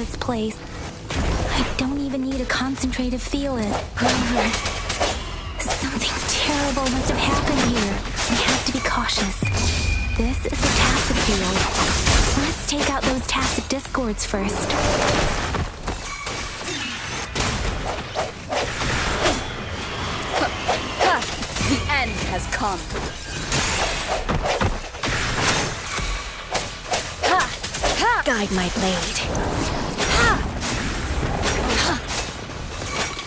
this place. I don't even need to concentrate to feel it. Rover, something terrible must have happened here. We have to be cautious. This is a tacit field. Let's take out those tacit discords first. The end has come. Guide my blade.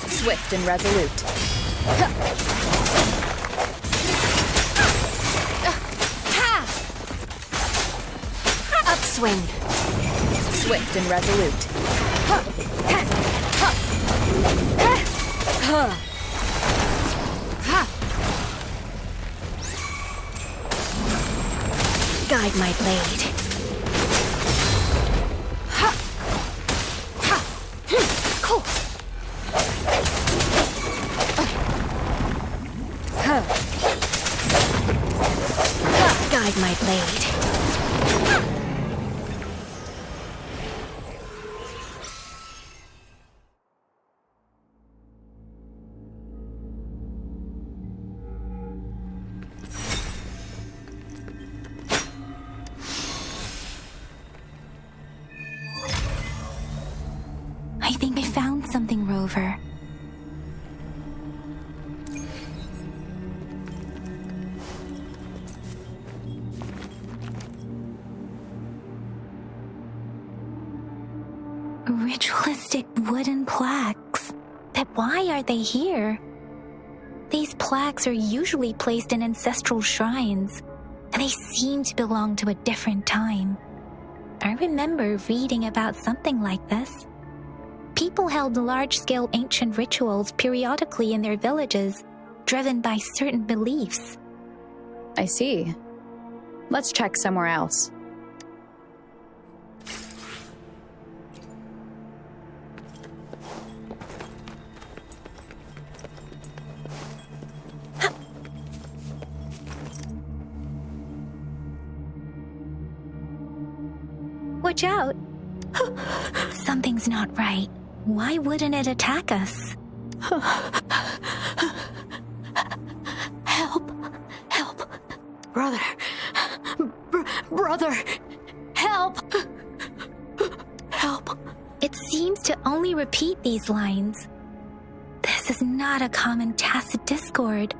Swift and resolute. Upswing. Swift and resolute. Guide my blade. Guide my blade. I think I found something, Rover. Ritualistic wooden plaques. But why are they here? These plaques are usually placed in ancestral shrines, and they seem to belong to a different time. I remember reading about something like this. People held large-scale ancient rituals periodically in their villages, driven by certain beliefs. I see. Let's check somewhere else. Watch out! Something's not right. Why wouldn't it attack us? Help! Help! Brother! Brother! Help! Help! It seems to only repeat these lines. This is not a common tacit discord.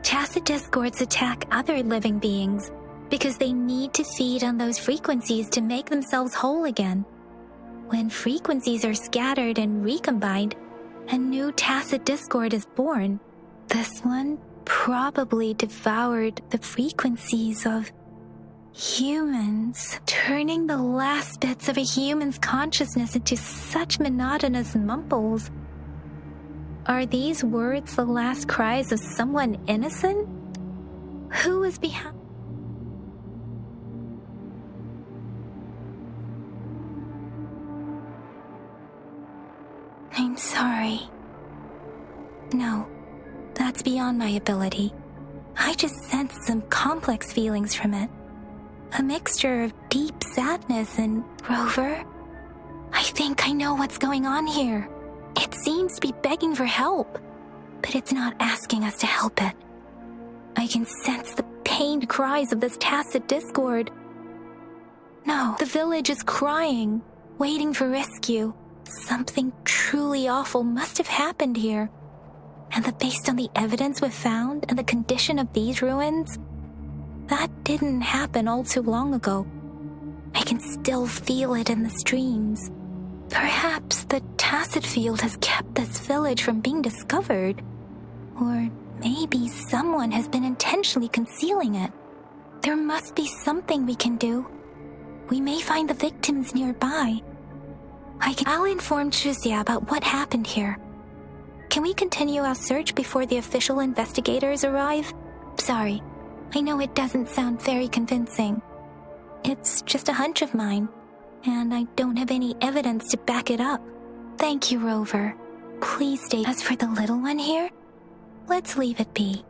Tacit discords attack other living beings because they need to feed on those frequencies to make themselves whole again. When frequencies are scattered and recombined, a new tacit discord is born. This one probably devoured the frequencies of humans, turning the last bits of a human's consciousness into such monotonous mumbles. Are these words the last cries of someone innocent? Who is behind? I'm sorry. No, that's beyond my ability. I just sensed some complex feelings from it. A mixture of deep sadness and, Rover, I think I know what's going on here. It seems to be begging for help, but it's not asking us to help it. I can sense the pained cries of this tacit discord. No, the village is crying, waiting for rescue. Something truly awful must have happened here. And that based on the evidence we've found and the condition of these ruins, that didn't happen all too long ago. I can still feel it in the streams. Perhaps the tacit field has kept this village from being discovered. Or maybe someone has been intentionally concealing it. There must be something we can do. We may find the victims nearby. I'll inform Chuzia about what happened here. Can we continue our search before the official investigators arrive? Sorry, I know it doesn't sound very convincing. It's just a hunch of mine, and I don't have any evidence to back it up. Thank you, Rover. Please stay. As for the little one here, let's leave it be.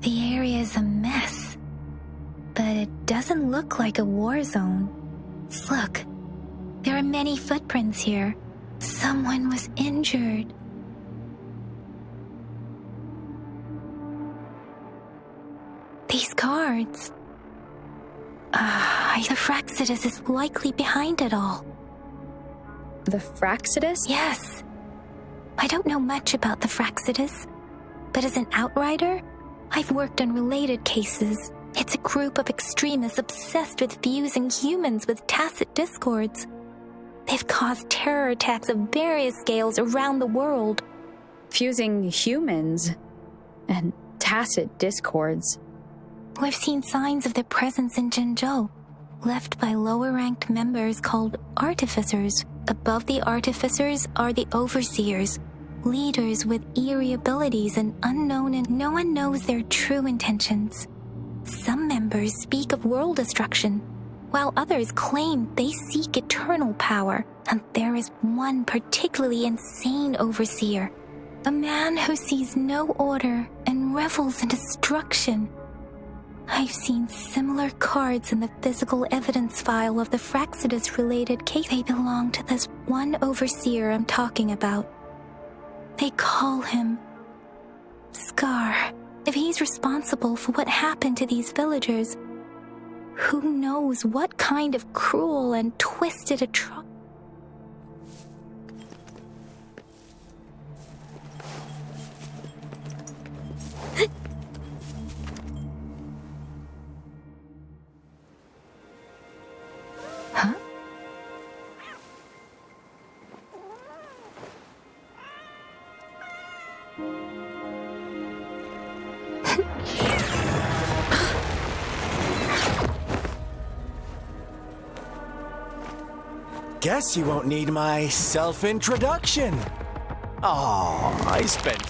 The area is a mess, but it doesn't look like a war zone. Look, there are many footprints here. Someone was injured. These guards. The Fraxidus is likely behind it all. The Fraxidus? Yes. I don't know much about the Fraxidus, but as an outrider, I've worked on related cases. It's a group of extremists obsessed with fusing humans with tacit discords. They've caused terror attacks of various scales around the world. Fusing humans and tacit discords. We've seen signs of their presence in Jinzhou, left by lower-ranked members called artificers. Above the artificers are the overseers, leaders with eerie abilities and unknown, and no one knows their true intentions. Some members speak of world destruction, while others claim they seek eternal power, and there is one particularly insane overseer, a man who sees no order and revels in destruction. I've seen similar cards in the physical evidence file of the Fraxidus-related case. They belong to this one overseer I'm talking about. They call him Scar. If he's responsible for what happened to these villagers, who knows what kind of cruel and twisted atrocity. Huh? Guess you won't need my self-introduction. Oh, I spent...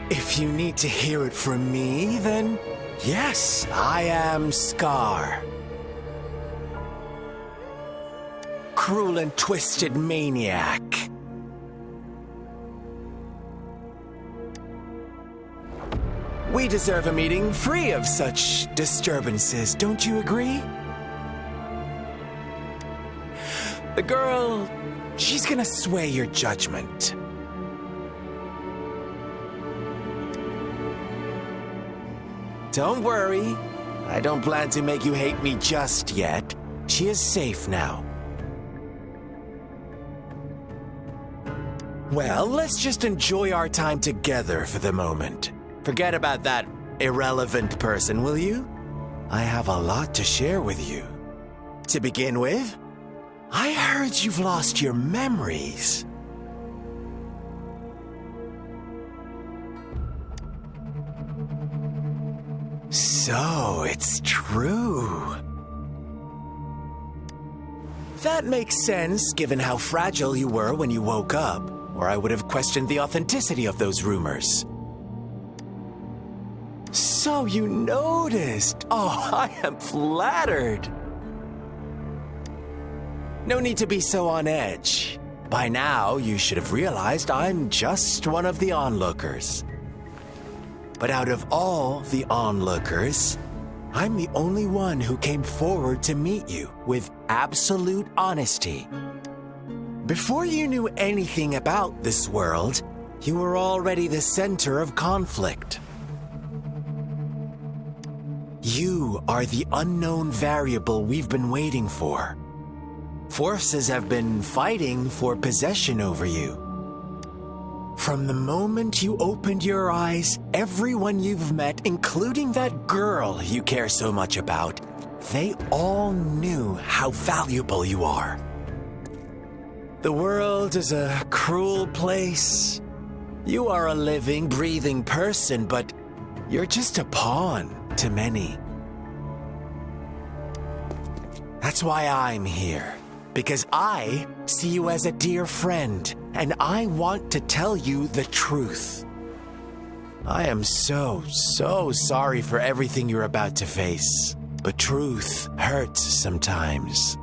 If you need to hear it from me, then yes, I am Scar. Cruel and twisted maniac. We deserve a meeting free of such disturbances, don't you agree? The girl, she's gonna sway your judgment. Don't worry, I don't plan to make you hate me just yet. She is safe now. Well, let's just enjoy our time together for the moment. Forget about that irrelevant person, will you? I have a lot to share with you. To begin with, I heard you've lost your memories. So, it's true. That makes sense, given how fragile you were when you woke up, or I would have questioned the authenticity of those rumors. So you noticed. Oh, I am flattered. No need to be so on edge. By now, you should have realized I'm just one of the onlookers. But out of all the onlookers, I'm the only one who came forward to meet you with absolute honesty. Before you knew anything about this world, you were already the center of conflict. You are the unknown variable we've been waiting for. Forces have been fighting for possession over you. From the moment you opened your eyes, everyone you've met, including that girl you care so much about, they all knew how valuable you are. The world is a cruel place. You are a living, breathing person, but you're just a pawn to many. That's why I'm here. Because I see you as a dear friend, and I want to tell you the truth. I am so sorry for everything you're about to face. But truth hurts sometimes.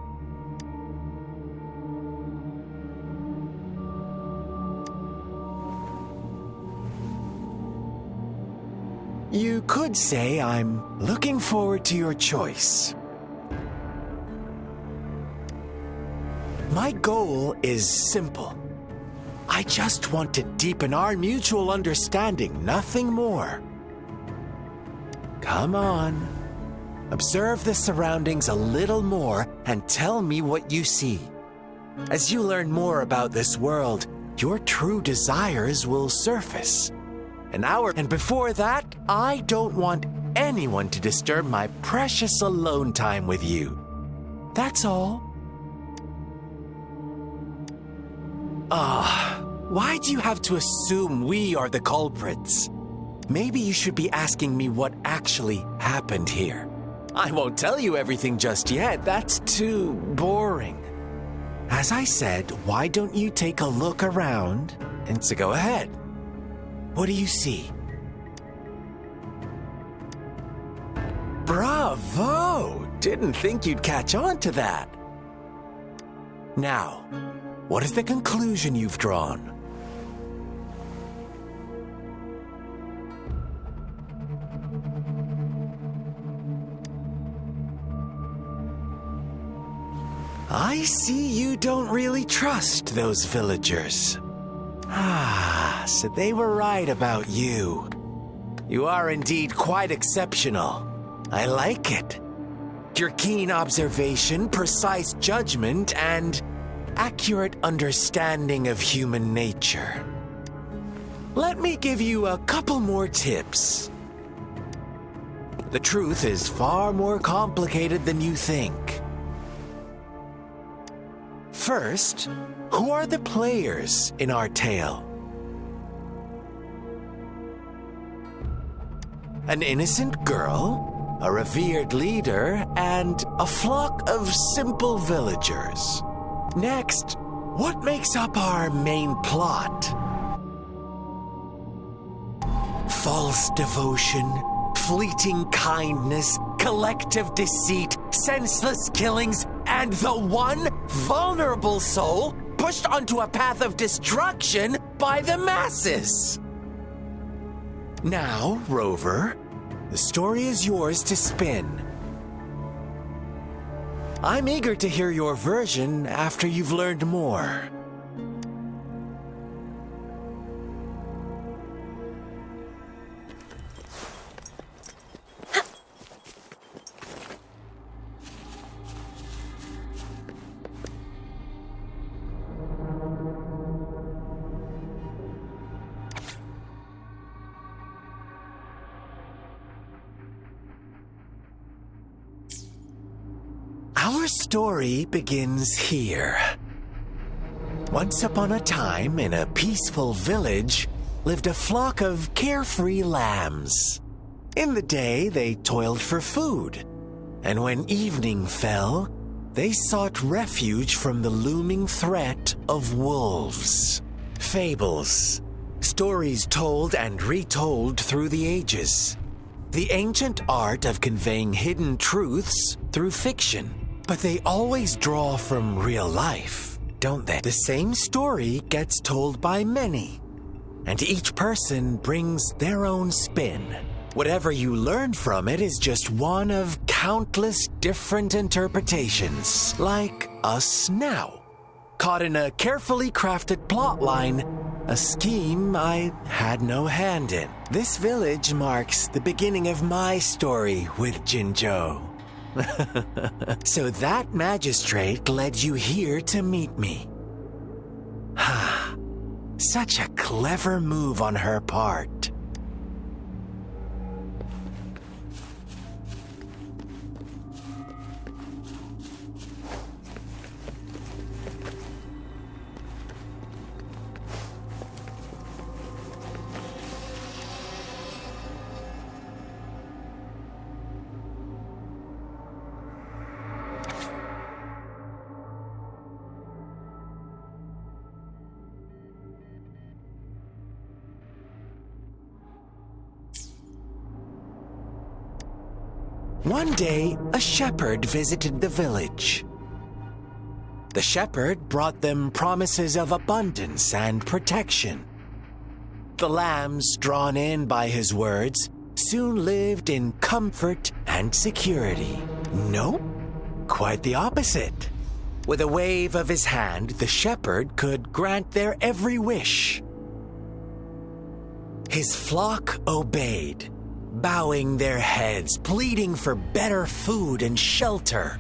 You could say I'm looking forward to your choice. My goal is simple. I just want to deepen our mutual understanding, nothing more. Come on. Observe the surroundings a little more and tell me what you see. As you learn more about this world, your true desires will surface. And before that, I don't want anyone to disturb my precious alone time with you. That's all. Why do you have to assume we are the culprits? Maybe you should be asking me what actually happened here. I won't tell you everything just yet. That's too boring. As I said, why don't you take a look around? And so go ahead. What do you see? Bravo! Didn't think you'd catch on to that. Now, what is the conclusion you've drawn? I see you don't really trust those villagers. So they were right about you. You are indeed quite exceptional. I like it. Your keen observation, precise judgment, and accurate understanding of human nature. Let me give you a couple more tips. The truth is far more complicated than you think. First, who are the players in our tale? An innocent girl, a revered leader, and a flock of simple villagers. Next, what makes up our main plot? False devotion, fleeting kindness, collective deceit, senseless killings, and the one vulnerable soul pushed onto a path of destruction by the masses. Now, Rover, the story is yours to spin. I'm eager to hear your version after you've learned more. Our story begins here. Once upon a time, in a peaceful village, lived a flock of carefree lambs. In the day, they toiled for food, and when evening fell, they sought refuge from the looming threat of wolves. Fables, stories told and retold through the ages. The ancient art of conveying hidden truths through fiction. But they always draw from real life, don't they? The same story gets told by many, and each person brings their own spin. Whatever you learn from it is just one of countless different interpretations, like us now. Caught in a carefully crafted plotline, a scheme I had no hand in. This village marks the beginning of my story with Jinzhou. So that magistrate led you here to meet me. Such a clever move on her part. One day, a shepherd visited the village. The shepherd brought them promises of abundance and protection. The lambs, drawn in by his words, soon lived in comfort and security. Nope, quite the opposite. With a wave of his hand, the shepherd could grant their every wish. His flock obeyed, bowing their heads, pleading for better food and shelter.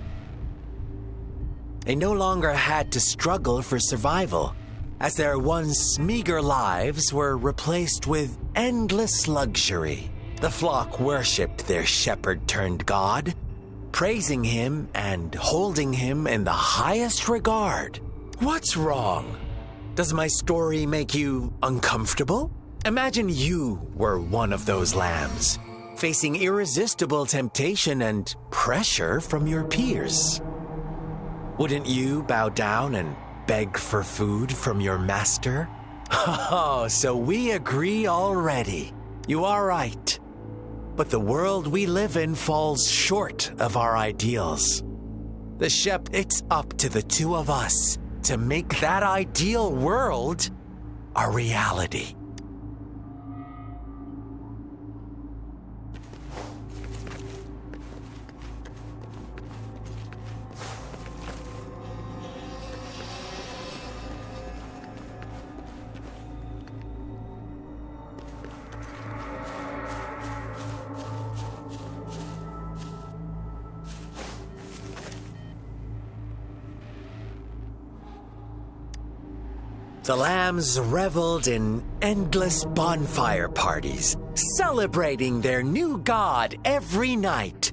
They no longer had to struggle for survival, as their once meager lives were replaced with endless luxury. The flock worshipped their shepherd-turned-god, praising him and holding him in the highest regard. What's wrong? Does my story make you uncomfortable? Imagine you were one of those lambs, facing irresistible temptation and pressure from your peers. Wouldn't you bow down and beg for food from your master? Oh, so we agree already. You are right. But the world we live in falls short of our ideals. It's up to the two of us to make that ideal world a reality. The lambs reveled in endless bonfire parties, celebrating their new god every night.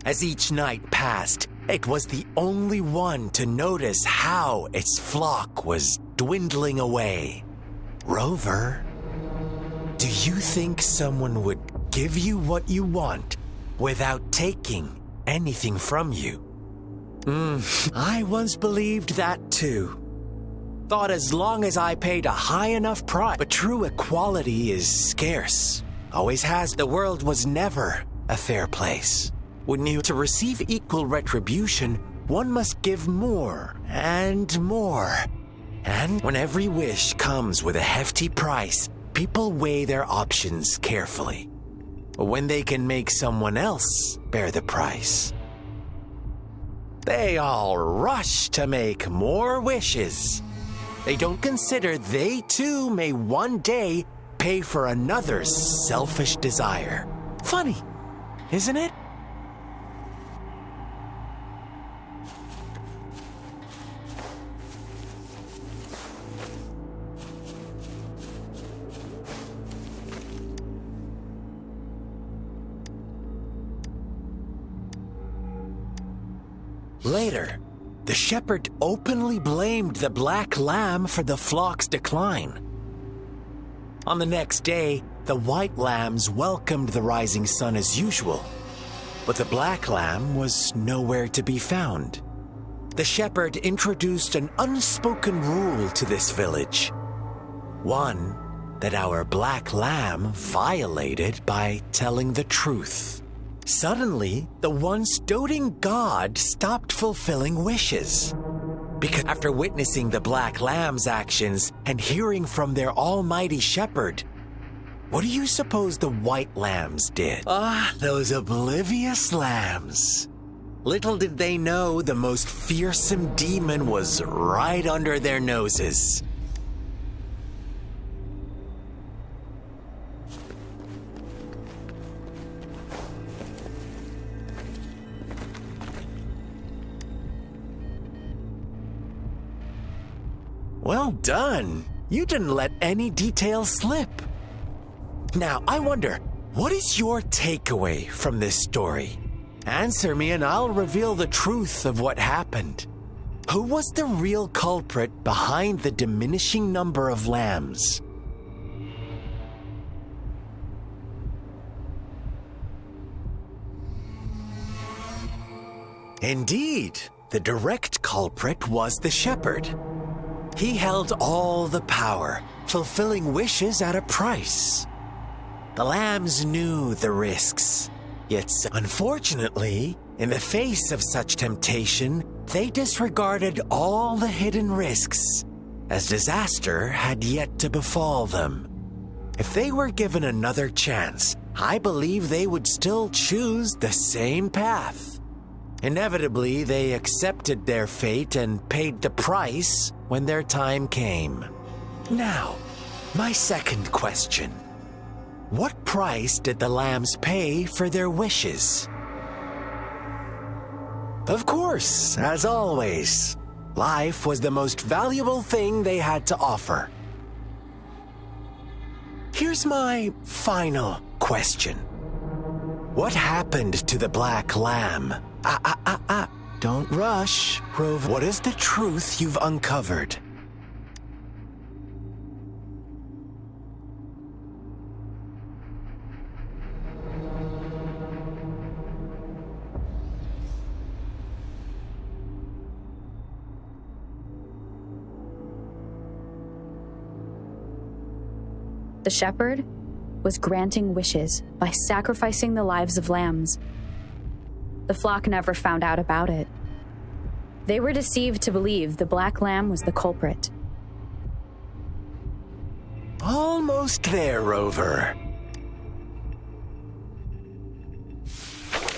As each night passed, it was the only one to notice how its flock was dwindling away. Rover, do you think someone would give you what you want without taking anything from you? I once believed that too. Thought as long as I paid a high enough price. But true equality is scarce. Always has. The world was never a fair place. Wouldn't you? To receive equal retribution, one must give more and more. And when every wish comes with a hefty price, people weigh their options carefully. When they can make someone else bear the price, they all rush to make more wishes. They don't consider they too may one day pay for another's selfish desire. Funny, isn't it? Later, the shepherd openly blamed the black lamb for the flock's decline. On the next day, the white lambs welcomed the rising sun as usual, but the black lamb was nowhere to be found. The shepherd introduced an unspoken rule to this village, one that our black lamb violated by telling the truth. Suddenly, the once doting god stopped fulfilling wishes. Because after witnessing the black lamb's actions and hearing from their almighty shepherd, what do you suppose the white lambs did? Those oblivious lambs. Little did they know the most fearsome demon was right under their noses. Well done. You didn't let any details slip. Now, I wonder, what is your takeaway from this story? Answer me and I'll reveal the truth of what happened. Who was the real culprit behind the diminishing number of lambs? Indeed, the direct culprit was the shepherd. He held all the power, fulfilling wishes at a price. The lambs knew the risks, Yet, unfortunately, in the face of such temptation, they disregarded all the hidden risks, as disaster had yet to befall them. If they were given another chance, I believe they would still choose the same path. Inevitably, they accepted their fate and paid the price when their time came. Now, my second question. What price did the lambs pay for their wishes? Of course, as always, life was the most valuable thing they had to offer. Here's my final question. What happened to the black lamb? Don't rush, Rover. What is the truth you've uncovered? The shepherd was granting wishes by sacrificing the lives of lambs. The flock never found out about it. They were deceived to believe the black lamb was the culprit. Almost there, Rover.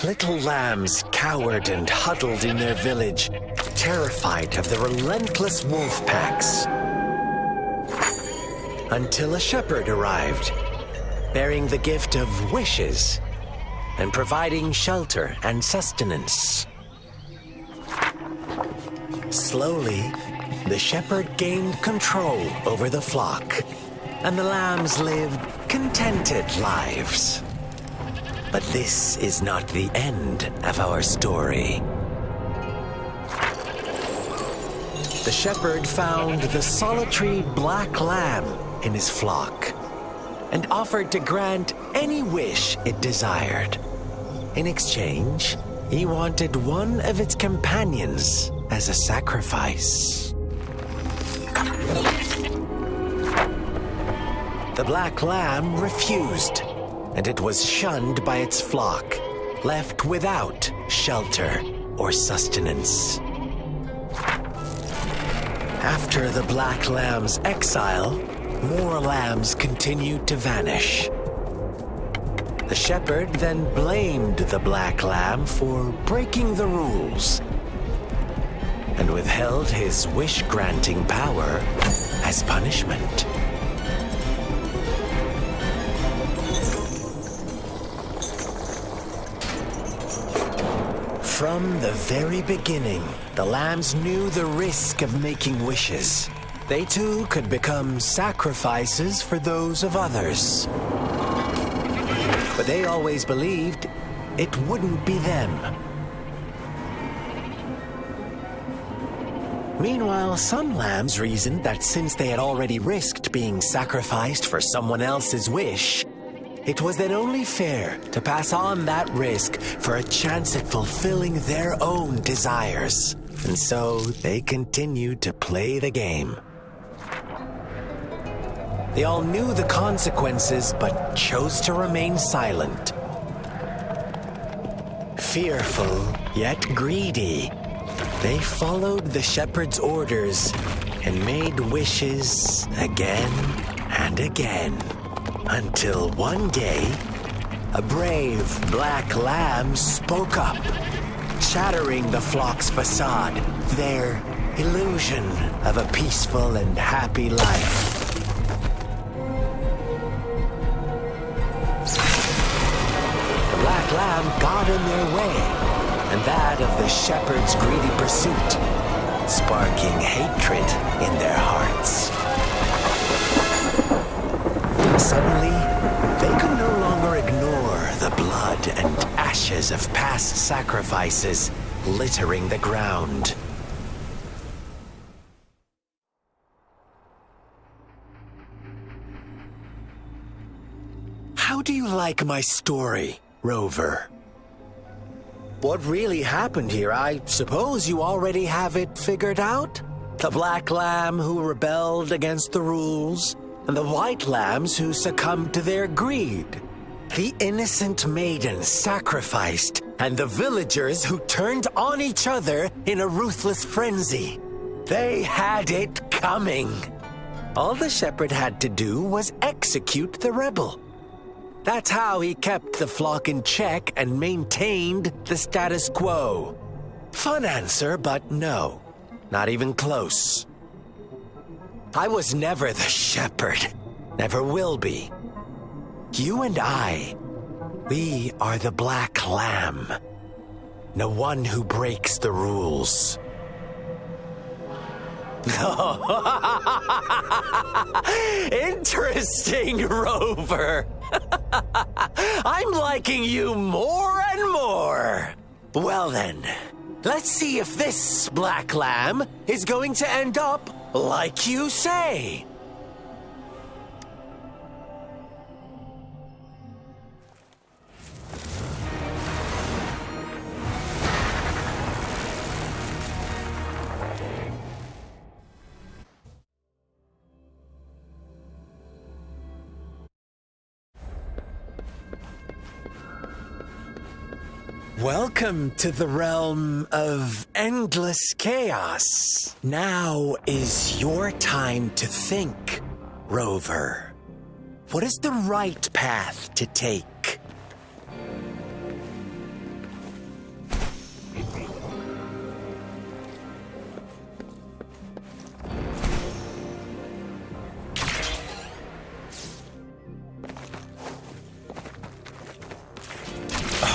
Little lambs cowered and huddled in their village, terrified of the relentless wolf packs. Until a shepherd arrived, bearing the gift of wishes and providing shelter and sustenance. Slowly, the shepherd gained control over the flock, and the lambs lived contented lives. But this is not the end of our story. The shepherd found the solitary black lamb in his flock and offered to grant any wish it desired. In exchange, he wanted one of its companions as a sacrifice. The black lamb refused, and it was shunned by its flock, left without shelter or sustenance. After the black lamb's exile, more lambs continued to vanish. The shepherd then blamed the black lamb for breaking the rules and withheld his wish-granting power as punishment. From the very beginning, the lambs knew the risk of making wishes. They too could become sacrifices for those of others. But they always believed it wouldn't be them. Meanwhile, some lambs reasoned that since they had already risked being sacrificed for someone else's wish, it was then only fair to pass on that risk for a chance at fulfilling their own desires. And so they continued to play the game. They all knew the consequences, but chose to remain silent. Fearful, yet greedy, they followed the shepherd's orders and made wishes again and again, until one day, a brave black lamb spoke up, shattering the flock's facade, their illusion of a peaceful and happy life. The black lamb got in their way, and that of the shepherd's greedy pursuit, sparking hatred in their hearts. Suddenly, they could no longer ignore the blood and ashes of past sacrifices littering the ground. How do you like my story, Rover? What really happened here? I suppose you already have it figured out? The black lamb who rebelled against the rules, and the white lambs who succumbed to their greed. The innocent maiden sacrificed, and the villagers who turned on each other in a ruthless frenzy. They had it coming. All the shepherd had to do was execute the rebel. That's how he kept the flock in check and maintained the status quo. Fun answer, but no. Not even close. I was never the shepherd. Never will be. You and I, we are the Black Lamb. No one who breaks the rules. Interesting, Rover. I'm liking you more and more. Well then, let's see if this Black Lamb is going to end up like you say. Welcome to the realm of endless chaos. Now is your time to think, Rover. What is the right path to take?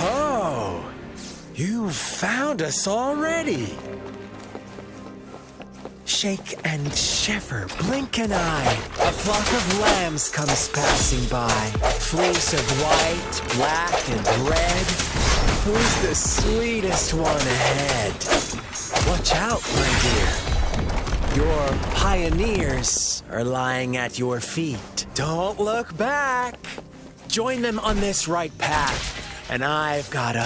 Oh, you found us already. Shake and shiver, blink an eye. A flock of lambs comes passing by. Fleece of white, black, and red. Who's the sweetest one ahead? Watch out, my dear. Your pioneers are lying at your feet. Don't look back. Join them on this right path. And I've got a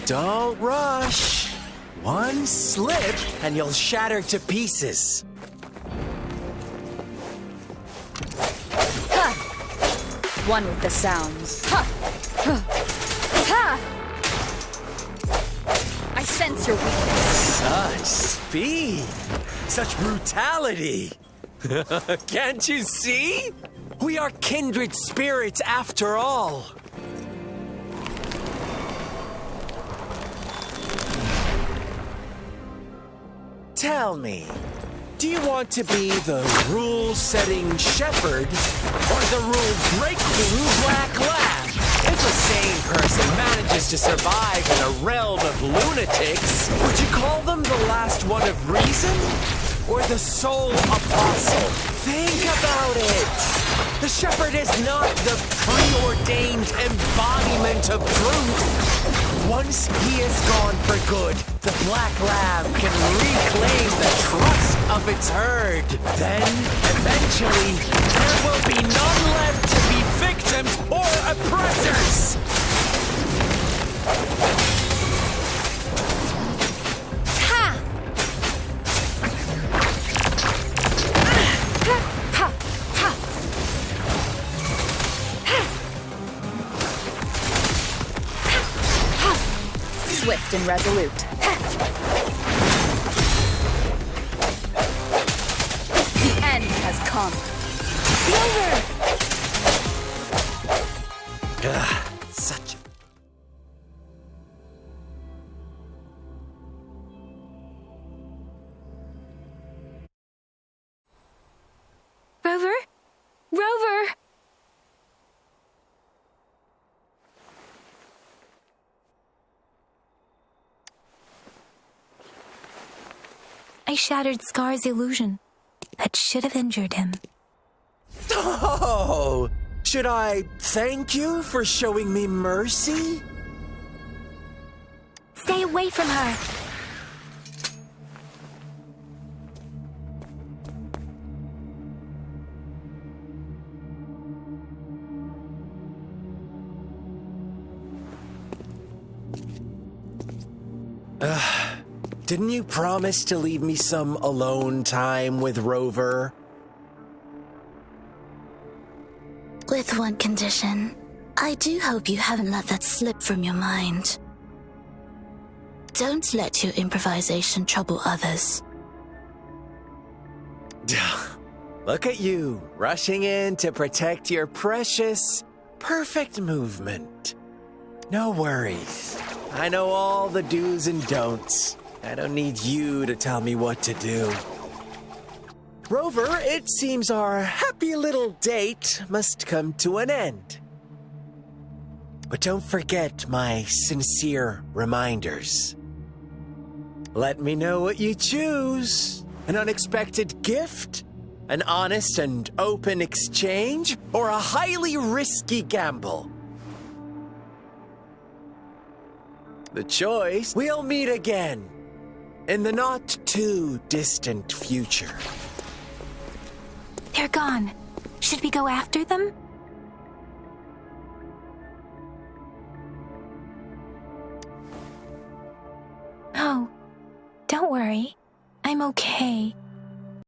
Don't rush. One slip and you'll shatter to pieces. Ha! One with the sounds. Ha! Ha! I sense your weakness. Such speed. Such brutality. Can't you see? We are kindred spirits after all. Tell me, do you want to be the rule-setting shepherd or the rule-breaking Black Lamb? If a sane person manages to survive in a realm of lunatics, would you call them the last one of reason or the sole apostle? Think about it. The shepherd is not the preordained embodiment of truth. Once he is gone for good, the Black Lamb can reclaim the trust of its herd. Then, eventually, there will be none left to be victims or oppressors. Ha! Ha! Ha! Swift and resolute. The end has come. Such... Rover? Rover! I shattered Scar's illusion. That should have injured him. Oh! Should I thank you for showing me mercy? Stay away from her! Didn't you promise to leave me some alone time with Rover? With one condition. I do hope you haven't let that slip from your mind. Don't let your improvisation trouble others. Look at you, rushing in to protect your precious, perfect movement. No worries. I know all the do's and don'ts. I don't need you to tell me what to do. Rover, it seems our happy little date must come to an end. But don't forget my sincere reminders. Let me know what you choose. An unexpected gift? An honest and open exchange? Or a highly risky gamble? The choice. We'll meet again in the not-too-distant future. They're gone. Should we go after them? No, don't worry. I'm okay.